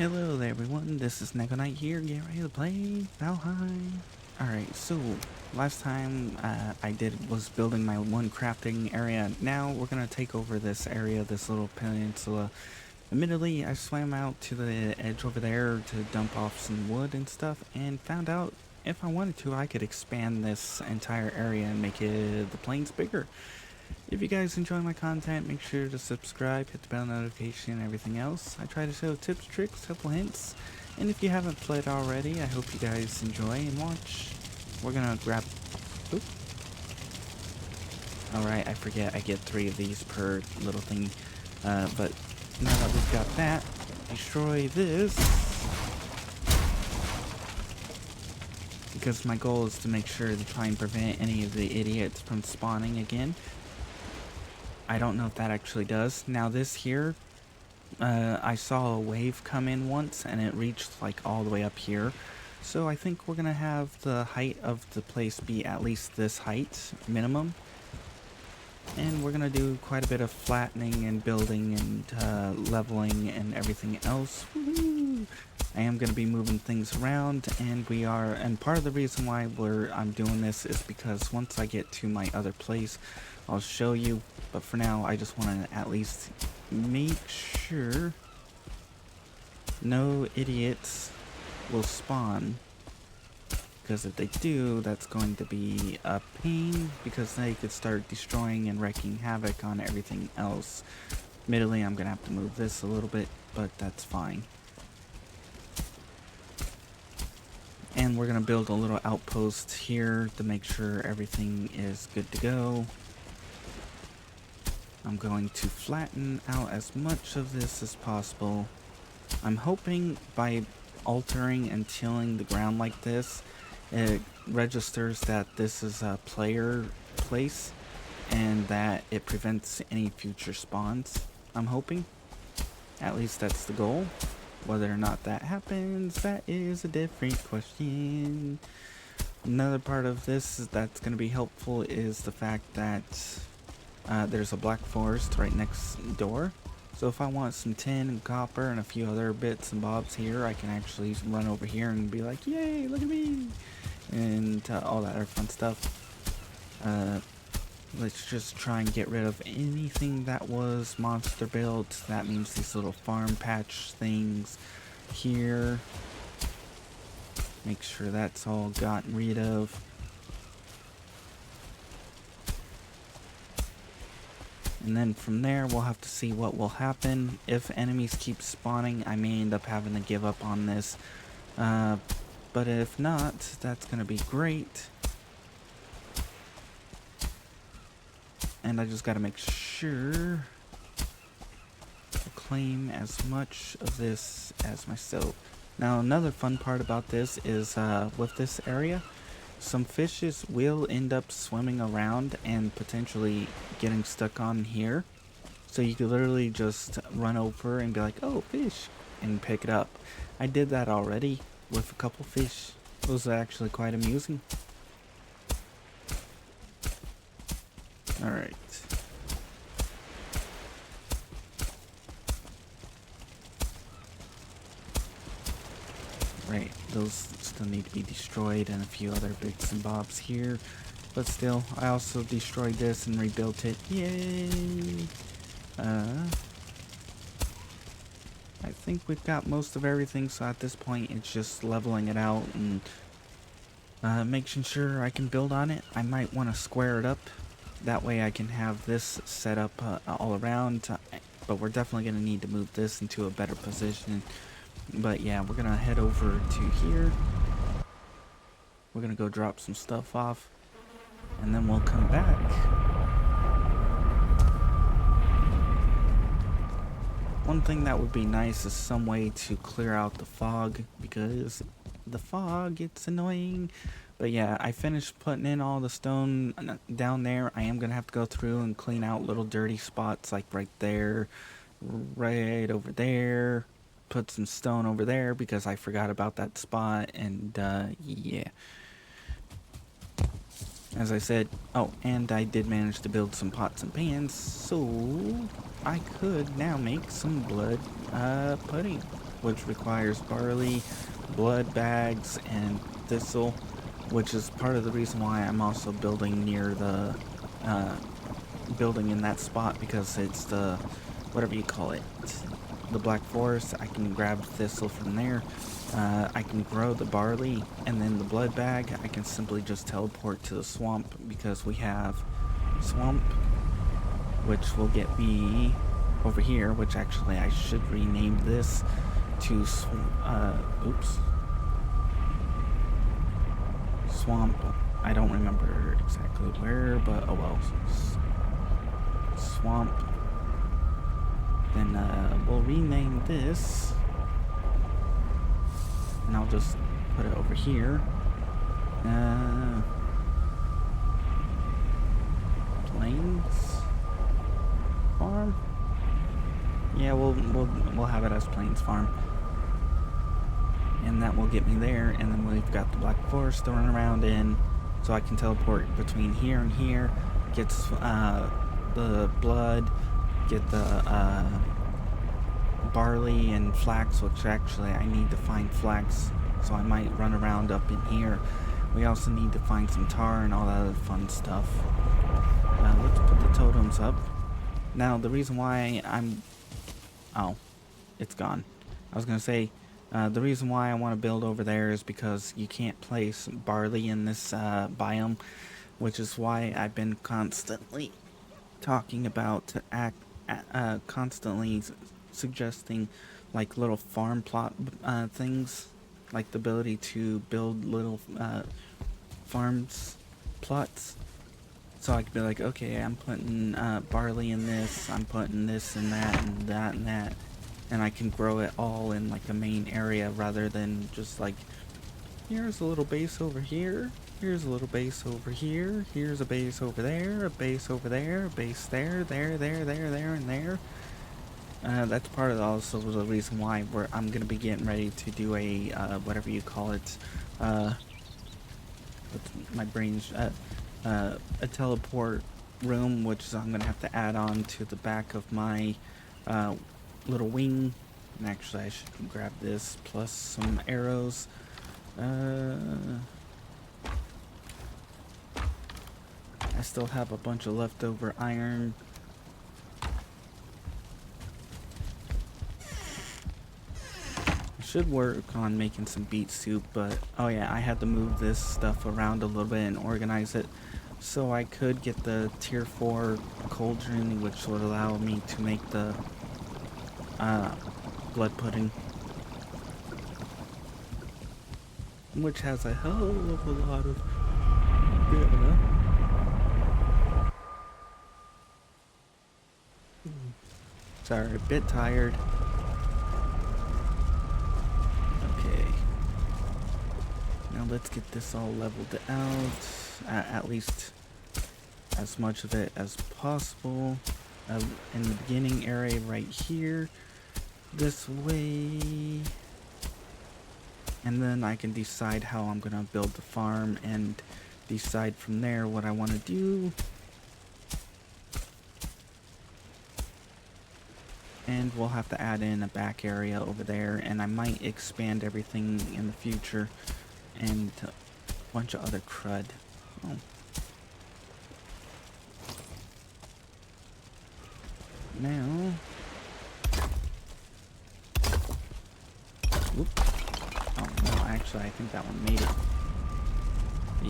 Hello there everyone, this is Neko here, getting ready to play Valheim. Alright, so last time was building my one crafting area. Now we're gonna take over this area, this little peninsula. Admittedly, I swam out to the edge over there to dump off some wood and stuff, and found out if I wanted to, I could expand this entire area and make the plains bigger. If you guys enjoy my content, make sure to subscribe, hit the bell notification, and everything else. I try to show tips, tricks, helpful hints. And if you haven't played already, I hope you guys enjoy and watch. We're gonna grab... Oop. Alright, I forget I get 3 of these per little thing. But now that we've got that, destroy this. Because my goal is to make sure to try and prevent any of the idiots from spawning again. I don't know if that actually does. Now this here, I saw a wave come in once and it reached like all the way up here. So I think we're gonna have the height of the place be at least this height minimum. And we're gonna do quite a bit of flattening and building and leveling and everything else. Woohoo! I am gonna be moving things around, and part of the reason why I'm doing this is because once I get to my other place, I'll show you. But for now, I just want to at least make sure no idiots will spawn. Because if they do, that's going to be a pain, because they could start destroying and wreaking havoc on everything else. Admittedly, I'm going to have to move this a little bit, but that's fine. And we're going to build a little outpost here to make sure everything is good to go. I'm going to flatten out as much of this as possible. I'm hoping by altering and tilling the ground like this, it registers that this is a player place and that it prevents any future spawns. I'm hoping. At least that's the goal. Whether or not that happens, that is a different question. Another part of this that's going to be helpful is the fact that there's a black forest right next door. So if I want some tin and copper and a few other bits and bobs here, I can actually run over here and be like, yay, look at me! And all that other fun stuff. Let's just try and get rid of anything that was monster built. That means these little farm patch things here. Make sure that's all gotten rid of. And then from there, we'll have to see what will happen. If enemies keep spawning, I may end up having to give up on this. But if not, that's going to be great. And I just got to make sure to claim as much of this as myself. Now, another fun part about this is with this area, some fishes will end up swimming around and potentially getting stuck on here. So you could literally just run over and be like, oh, fish, and pick it up. I did that already with a couple fish. It was actually quite amusing. Alright. Right, those still need to be destroyed and a few other bits and bobs here. But still, I also destroyed this and rebuilt it. Yay! I think we've got most of everything, so at this point it's just leveling it out and making sure I can build on it. I might want to square it up. That way I can have this set up all around. But we're definitely going to need to move this into a better position. But yeah, we're going to head over to here. We're going to go drop some stuff off. And then we'll come back. One thing that would be nice is some way to clear out the fog, because the fog, it's annoying. But yeah, I finished putting in all the stone down there. I am going to have to go through and clean out little dirty spots like right there, right over there. Put some stone over there because I forgot about that spot, and yeah. As I said, oh, and I did manage to build some pots and pans, so I could now make some blood pudding, which requires barley, blood bags, and thistle, which is part of the reason why I'm also building near the building in that spot, because it's the whatever you call it, the black forest. I can grab thistle from there. I can grow the barley, and then the blood bag I can simply just teleport to the swamp, because we have swamp, which will get me over here, which actually I should rename this to oops, swamp. I don't remember exactly where, but oh well. Swamp. Then we'll rename this, and I'll just put it over here. Plains Farm. Yeah, we'll have it as Plains Farm, and that will get me there. And then we've got the Black Forest to run around in, so I can teleport between here and here. Get the blood, get the barley and flax, which actually I need to find flax, so I might run around up in here. We also need to find some tar and all that other fun stuff. Let's put the totems up. Now, the reason why oh, it's gone. I was gonna say, the reason why I want to build over there is because you can't place barley in this biome, which is why I've been constantly talking about constantly suggesting like little farm plot things, like the ability to build little farms plots. So I could be like, okay, I'm putting barley in this, I'm putting this and that and that and that, and I can grow it all in like a main area, rather than just like, here's a little base over here, here's a little base over here, here's a base over there, a base over there, a base there, there, and there. That's part of also the reason why I'm gonna be getting ready to do a whatever you call it, my brain's a teleport room, which I'm gonna have to add on to the back of my little wing. And actually I should grab this plus some arrows. I still have a bunch of leftover iron. I should work on making some beet soup, but oh yeah, I had to move this stuff around a little bit and organize it so I could get the tier 4 cauldron, which would allow me to make the blood pudding, which has a hell of a lot of stamina. Sorry, a bit tired. Okay. Now let's get this all leveled out. At least as much of it as possible. In the beginning area right here. This way. And then I can decide how I'm gonna build the farm and decide from there what I want to do. And we'll have to add in a back area over there, and I might expand everything in the future, and a bunch of other crud. Oh. Now, whoop. Oh no, actually I think that one made it.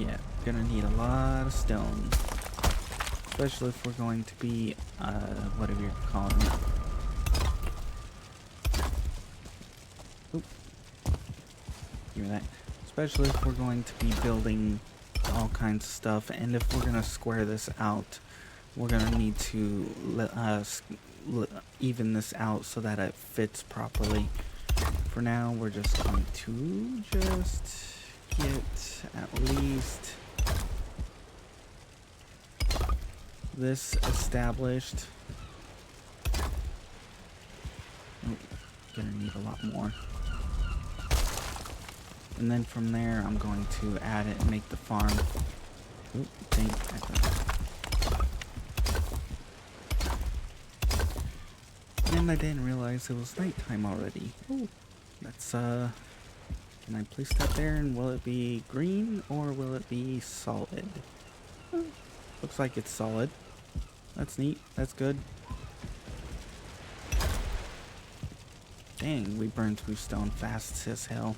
Yeah, gonna need a lot of stone, especially if we're going to be whatever you're calling it. Oop. Hear that? Especially if we're going to be building all kinds of stuff, and if we're gonna square this out, we're gonna need to even this out so that it fits properly. For now, we're just going to just get at least this established. Oh, gonna need a lot more. And then from there, I'm going to add it and make the farm. Oop, dang, And I didn't realize it was nighttime already. Oh, that's, can I place that there and will it be green or will it be solid? Looks like it's solid. That's neat. That's good. Dang, we burned through stone fast as hell.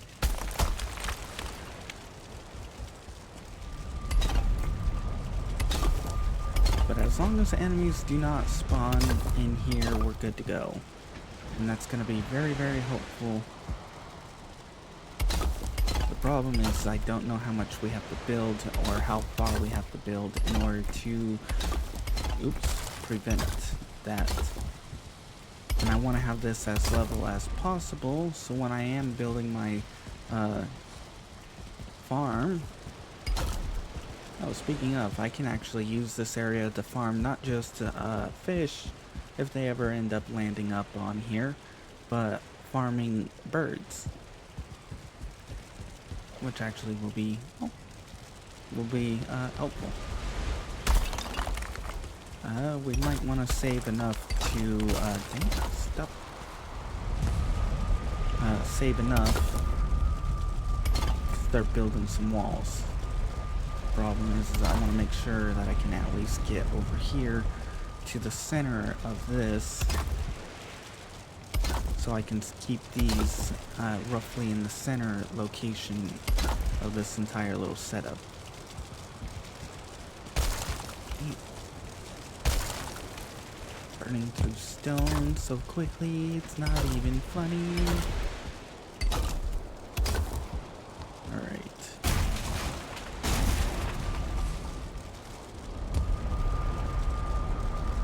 But as long as the enemies do not spawn in here, we're good to go. And that's going to be very, very helpful. The problem is I don't know how much we have to build or how far we have to build in order to, prevent that. And I want to have this as level as possible, so when I am building my farm... Oh, speaking of, I can actually use this area to farm not just fish, if they ever end up landing up on here, but farming birds. Which actually will be helpful. We might want to save enough to save enough to start building some walls. The problem is I want to make sure that I can at least get over here to the center of this, so I can keep these roughly in the center location of this entire little setup. Burning through stone so quickly, it's not even funny. Alright.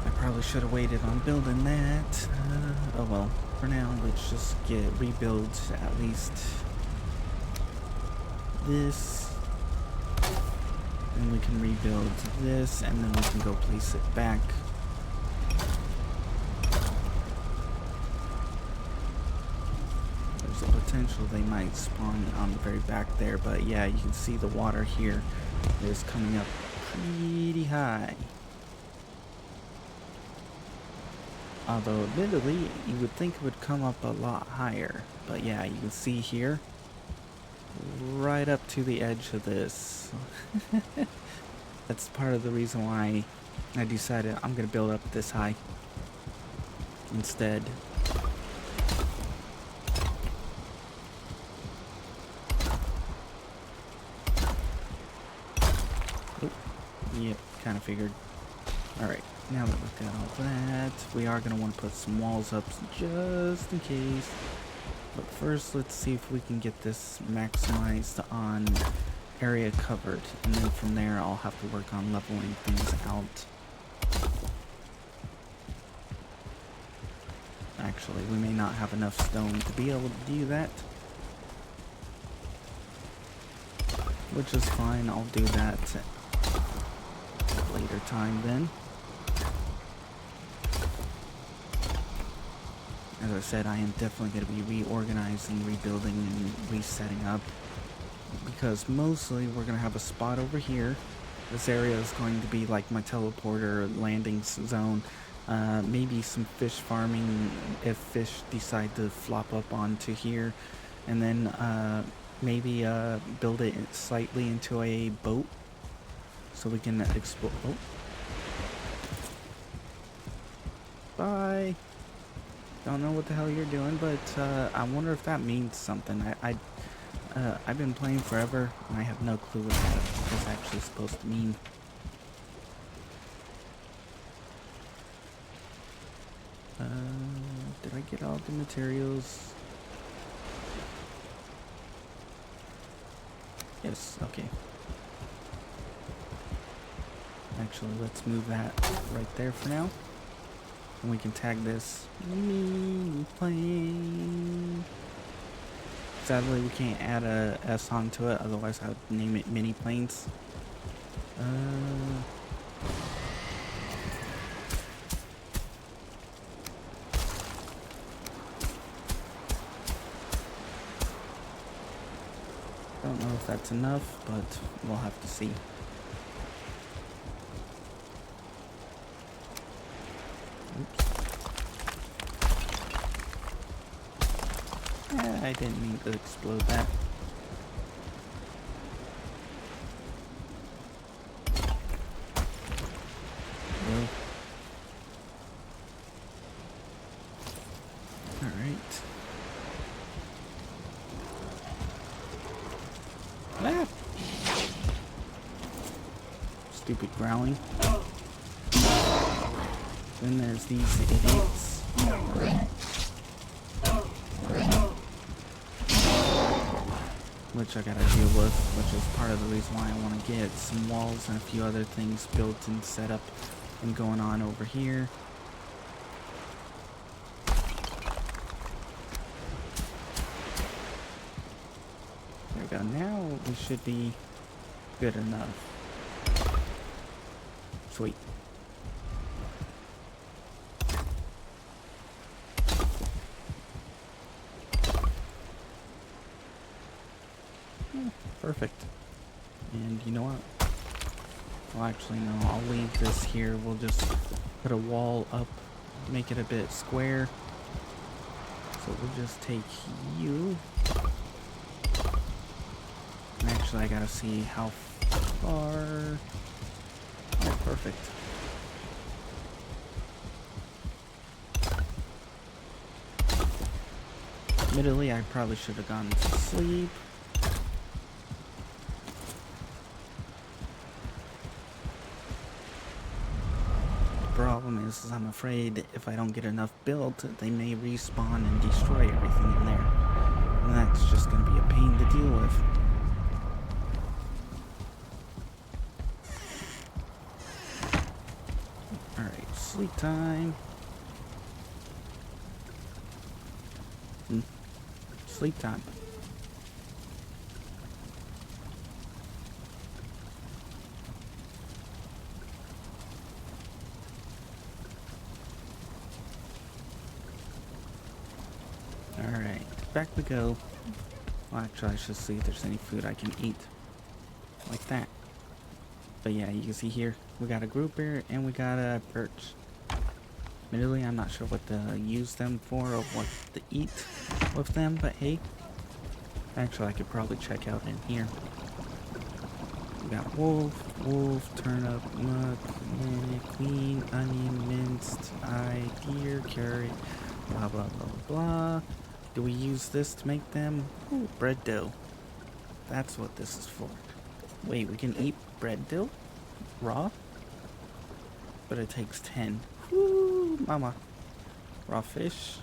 I probably should have waited on building that. Oh well. For now, let's just rebuild at least this, and we can rebuild this, and then we can go place it back. There's a potential they might spawn on the very back there, but yeah, you can see the water here is coming up pretty high. Although, admittedly, you would think it would come up a lot higher. But yeah, you can see here, right up to the edge of this. That's part of the reason why I decided I'm going to build up this high instead. Oh, yep, kind of figured. Alright. Now that we've got all that, we are going to want to put some walls up just in case. But first, let's see if we can get this maximized on area covered. And then from there, I'll have to work on leveling things out. Actually, we may not have enough stone to be able to do that. Which is fine, I'll do that at a later time then. As I said, I am definitely going to be reorganizing, rebuilding, and resetting up. Because mostly we're going to have a spot over here. This area is going to be like my teleporter landing zone. Maybe some fish farming if fish decide to flop up onto here. And then maybe build it slightly into a boat. So we can explore. Oh. Bye. Don't know what the hell you're doing, but I wonder if that means something. I've been playing forever, and I have no clue what that is actually supposed to mean. Did I get all the materials? Yes, okay. Actually, let's move that right there for now. And we can tag this mini plane. Sadly, we can't add a S onto it, otherwise I would name it mini planes. Don't know if that's enough, but we'll have to see. Oops. I didn't mean to explode that. Well. Alright. Ah! Stupid growling. Then there's these idiots. Which I gotta deal with, which is part of the reason why I want to get some walls and a few other things built and set up and going on over here. There we go. Now we should be good enough. Sweet. Perfect. And you know what? Well, actually, no. I'll leave this here. We'll just put a wall up, make it a bit square. So we'll just take you. And actually, I gotta see how far. Oh, perfect. Admittedly, I probably should have gone to sleep. Problem is I'm afraid if I don't get enough built, they may respawn and destroy everything in there. And that's just going to be a pain to deal with. Alright, sleep time. Sleep time. Alright, back we go. Well, actually, I should see if there's any food I can eat. Like that. But yeah, you can see here, we got a grouper and we got a perch. Admittedly, I'm not sure what to use them for or what to eat with them, but hey. Actually, I could probably check out in here. We got wolf, turnip, muck, queen, onion, minced, deer, carrot, blah blah blah blah. Do we use this to make them? Ooh, bread dough. That's what this is for. Wait, we can eat bread dough? Raw? But it takes 10. Woo, mama. Raw fish.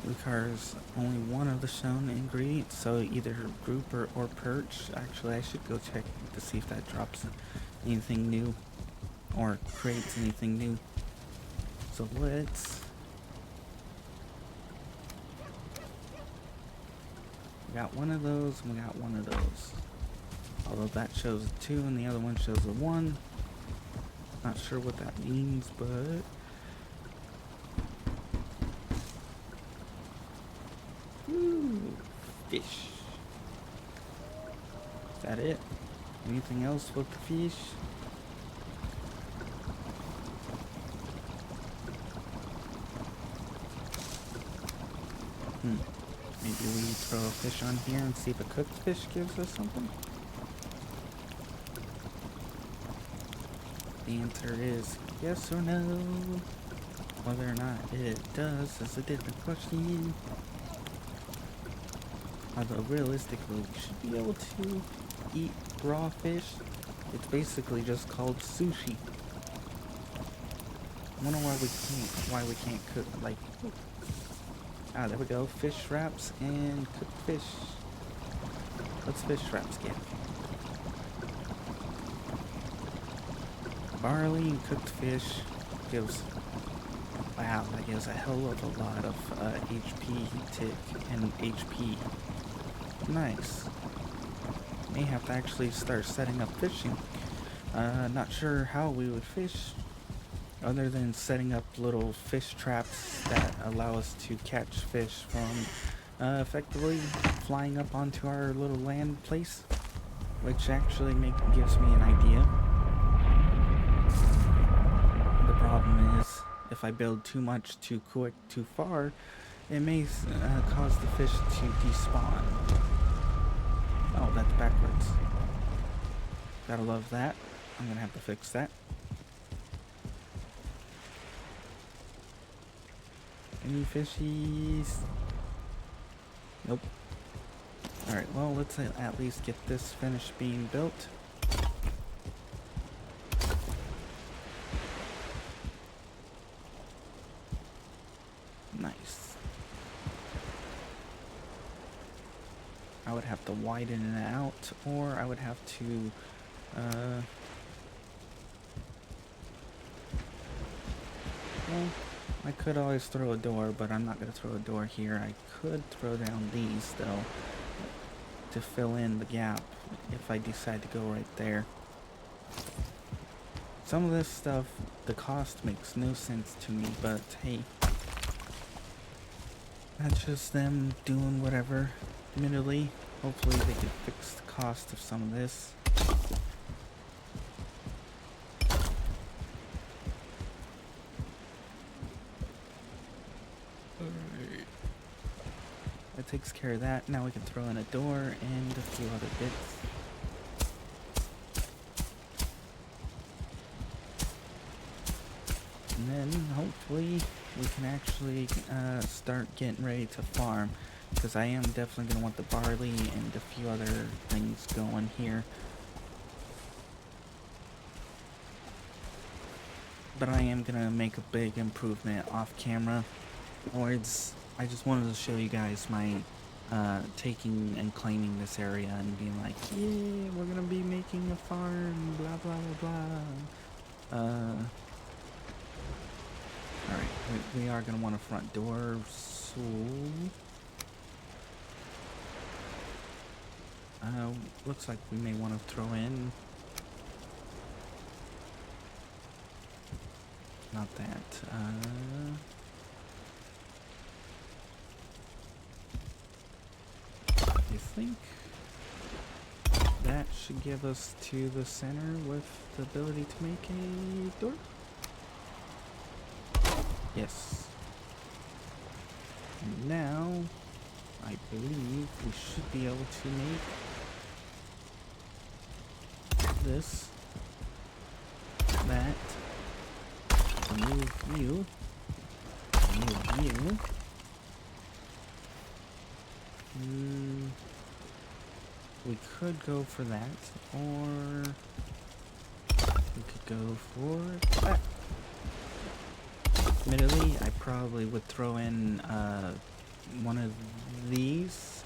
Requires only one of the shown ingredients, so either grouper or perch. Actually, I should go check to see if that drops anything new or creates anything new. So let's... We got one of those, and we got one of those. Although that shows a 2 and the other one shows a 1. Not sure what that means, but... Ooh, fish. Is that it? Anything else with the fish? Maybe we throw a fish on here and see if a cooked fish gives us something? The answer is yes or no. Whether or not it does is a different question. Although realistically, we should be able to eat raw fish. It's basically just called sushi. I wonder why we can't cook, like... Ah, there we go. Fish wraps and cooked fish. What's fish wraps get? Barley and cooked fish gives... Wow, that gives a hell of a lot of HP tick and HP. Nice. May have to actually start setting up fishing. Not sure how we would fish. Other than setting up little fish traps that allow us to catch fish from effectively flying up onto our little land place, which actually gives me an idea. The problem is, if I build too much too quick too far, it may cause the fish to despawn. Oh, that's backwards. Gotta love that. I'm gonna have to fix that. Any fishies? Nope. Alright, well, let's at least get this finished being built. Nice. I would have to widen it out, or I would have to, well, I could always throw a door, but I'm not going to throw a door here. I could throw down these, though, to fill in the gap if I decide to go right there. Some of this stuff, the cost makes no sense to me, but hey, that's just them doing whatever. Admittedly, hopefully they can fix the cost of some of this. That takes care of that. Now we can throw in a door and a few other bits. And then hopefully we can actually start getting ready to farm, because I am definitely going to want the barley and a few other things going here. But I am going to make a big improvement off camera. I just wanted to show you guys my taking and claiming this area and being like, yeah, we're going to be making a farm, blah, blah, blah, blah. Alright, we are going to want a front door, so... looks like we may want to throw in... Not that, I think that should give us to the center with the ability to make a door. Yes. And now, I believe we should be able to make this, that, remove you, remove you. We could go for that, or we could go for that. Admittedly, I probably would throw in one of these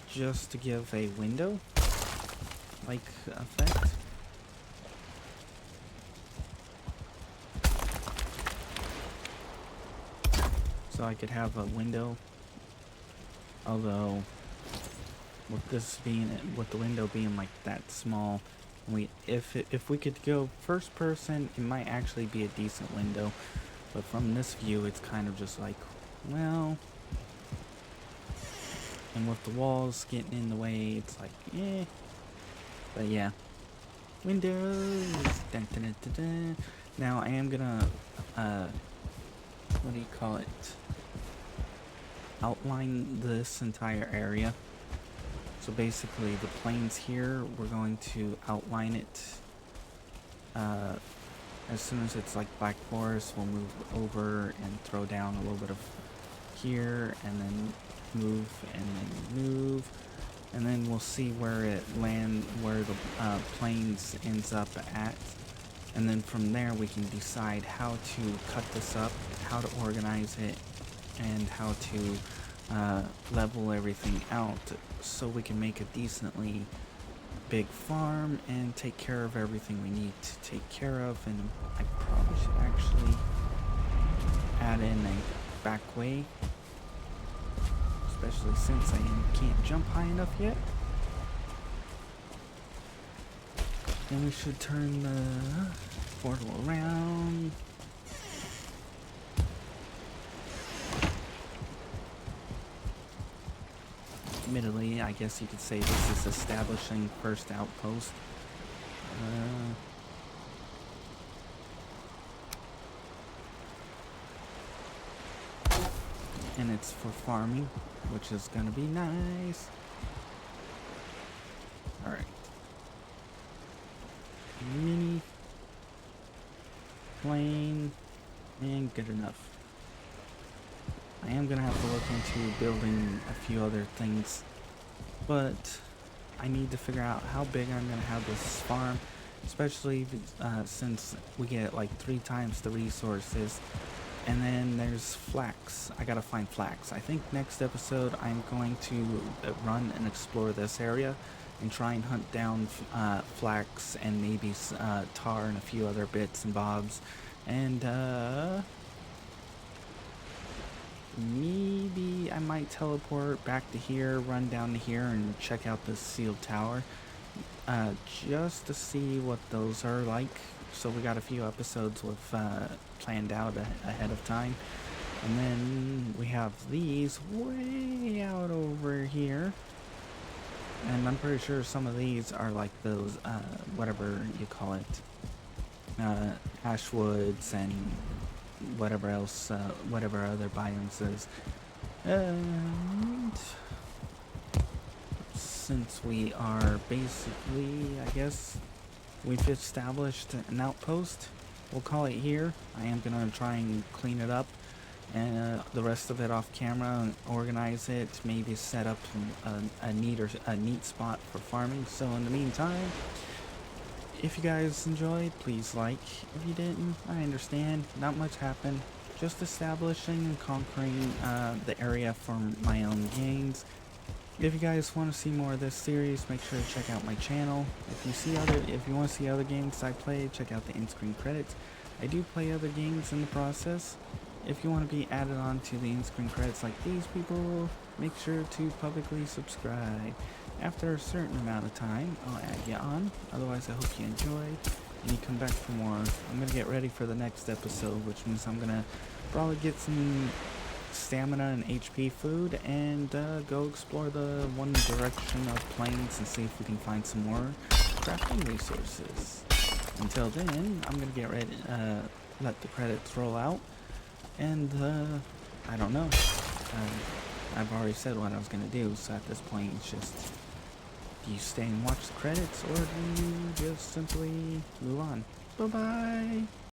just to give a window like effect. So I could have a window, although with the window being like that small, if we could go first person, it might actually be a decent window. But from this view, it's kind of just like, well, and with the walls getting in the way, it's like, eh. But yeah, windows. Dun, dun, dun, dun, dun. Now I am gonna, what do you call it? Outline this entire area. So basically, the plains here, we're going to outline it. As soon as it's like black forest, we'll move over and throw down a little bit of here, and then move, and then move, and then we'll see where the plains ends up at, and then from there we can decide how to cut this up, how to organize it, and how to level everything out so we can make a decently big farm and take care of everything we need to take care of. And I probably should actually add in a back way, especially since I can't jump high enough yet. And we should turn the portal around. Admittedly, I guess you could say this is establishing first outpost. and it's for farming, which is gonna be nice. Alright. Mini, plain, and good enough. I am gonna have to look into building a few other things, but I need to figure out how big I'm gonna have this farm, especially since we get like 3 times the resources. And then there's flax. I gotta find flax. I think next episode I'm going to run and explore this area and try and hunt down flax and maybe tar and a few other bits and bobs. And maybe I might teleport back to here, run down to here, and check out this sealed tower. Just to see what those are like. So we got a few episodes with planned out ahead of time. And then we have these way out over here. And I'm pretty sure some of these are like those, whatever you call it, ashwoods and whatever else, whatever other biomes is. And since we are basically, I guess, we've established an outpost, we'll call it here. I am gonna try and clean it up and the rest of it off camera and organize it, maybe set up a neat spot for farming. So in the meantime, if you guys enjoyed, please like. If you didn't, I understand. Not much happened. Just establishing and conquering the area for my own gains. If you guys want to see more of this series, make sure to check out my channel. If you want to see other games I play, check out the in-screen credits. I do play other games in the process. If you want to be added on to the in-screen credits like these people, make sure to publicly subscribe. After a certain amount of time, I'll add you on. Otherwise, I hope you enjoyed and you come back for more. I'm going to get ready for the next episode, which means I'm going to probably get some stamina and HP food and go explore the one direction of plains and see if we can find some more crafting resources. Until then, I'm gonna get ready, let the credits roll out, and I don't know. I've already said what I was gonna do, so at this point it's just, do you stay and watch the credits, or do you just simply move on? Bye bye.